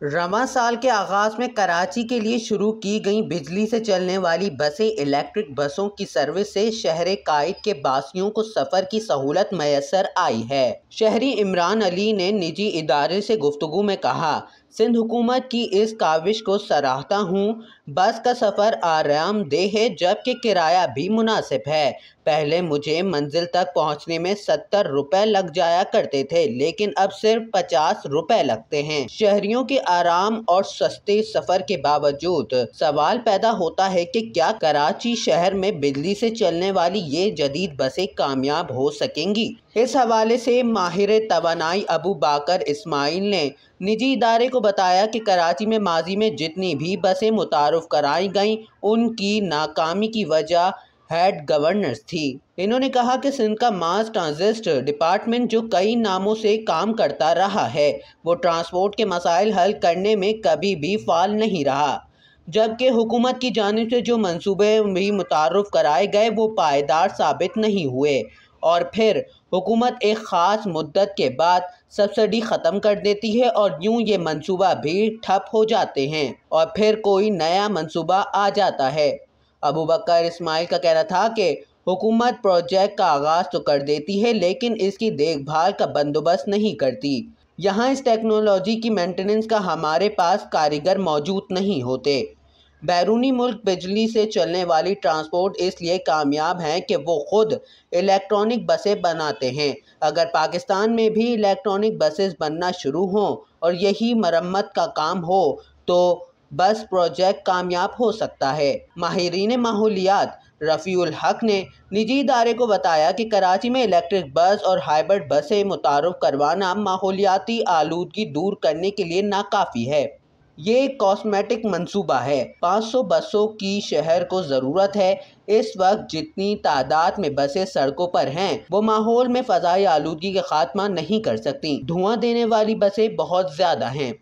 रवां साल के आगाज में कराची के लिए शुरू की गई बिजली से चलने वाली बसें इलेक्ट्रिक बसों की सर्विस से शहर कायद के बासियों को सफ़र की सहूलत मैसर आई है। शहरी इमरान अली ने निजी इदारे से गुफ्तगू में कहा, सिंध हुकूमत की इस काविश को सराहता हूँ। बस का सफ़र आरामदेह है जबकि किराया भी मुनासिब है। पहले मुझे मंजिल तक पहुँचने में 70 रुपए लग जाया करते थे, लेकिन अब सिर्फ 50 रुपए लगते हैं। शहरियों के आराम और सस्ते सफ़र के बावजूद सवाल पैदा होता है कि क्या कराची शहर में बिजली से चलने वाली ये जदीद बसें कामयाब हो सकेंगी। इस हवाले से माहिर तवानाई अबू बाकर इस्माइल ने निजी इदारे को बताया कि कराची में माजी में जितनी भी बसें मुतारुफ कराई गईं, उनकी नाकामी की वजह हेड गवर्नर्स थी। इन्होंने कहा कि सिंध का मास ट्रांजिट डिपार्टमेंट जो कई नामों से काम करता रहा है, वो ट्रांसपोर्ट के मसाइल हल करने में कभी भी फाल नहीं रहा, जबकि हुकूमत की जानिब से जो मंसूबे भी मुतारुफ कराए गए वो पायदार साबित नहीं हुए और फिर हुकूमत एक ख़ास मुद्दत के बाद सब्सिडी ख़त्म कर देती है और यूँ ये मंसूबा भी ठप हो जाते हैं और फिर कोई नया मंसूबा आ जाता है। अबू बकर इस्माइल का कहना था कि हुकूमत प्रोजेक्ट का आगाज़ तो कर देती है लेकिन इसकी देखभाल का बंदोबस्त नहीं करती। यहाँ इस टेक्नोलॉजी की मेंटेनेंस का हमारे पास कारीगर मौजूद नहीं होते। बैरूनी मुल्क बिजली से चलने वाली ट्रांसपोर्ट इसलिए कामयाब हैं कि वो खुद इलेक्ट्रॉनिक बसें बनाते हैं। अगर पाकिस्तान में भी इलेक्ट्रॉनिक बसेस बनना शुरू हों और यही मरम्मत का काम हो तो बस प्रोजेक्ट कामयाब हो सकता है। माहिरीन माहौलियात रफ़ीउल हक ने निजी इदारे को बताया कि कराची में इलेक्ट्रिक बस और हाइब्रिड बसें मुतारुफ करवाना माहौलियाती आलूदगी दूर करने के लिए नाकाफ़ी है। ये एक कॉस्मेटिक मंसूबा है। 500 बसों की शहर को ज़रूरत है। इस वक्त जितनी तादाद में बसें सड़कों पर हैं वो माहौल में फ़ज़ाई आलूदगी का खात्मा नहीं कर सकती। धुआं देने वाली बसें बहुत ज़्यादा हैं।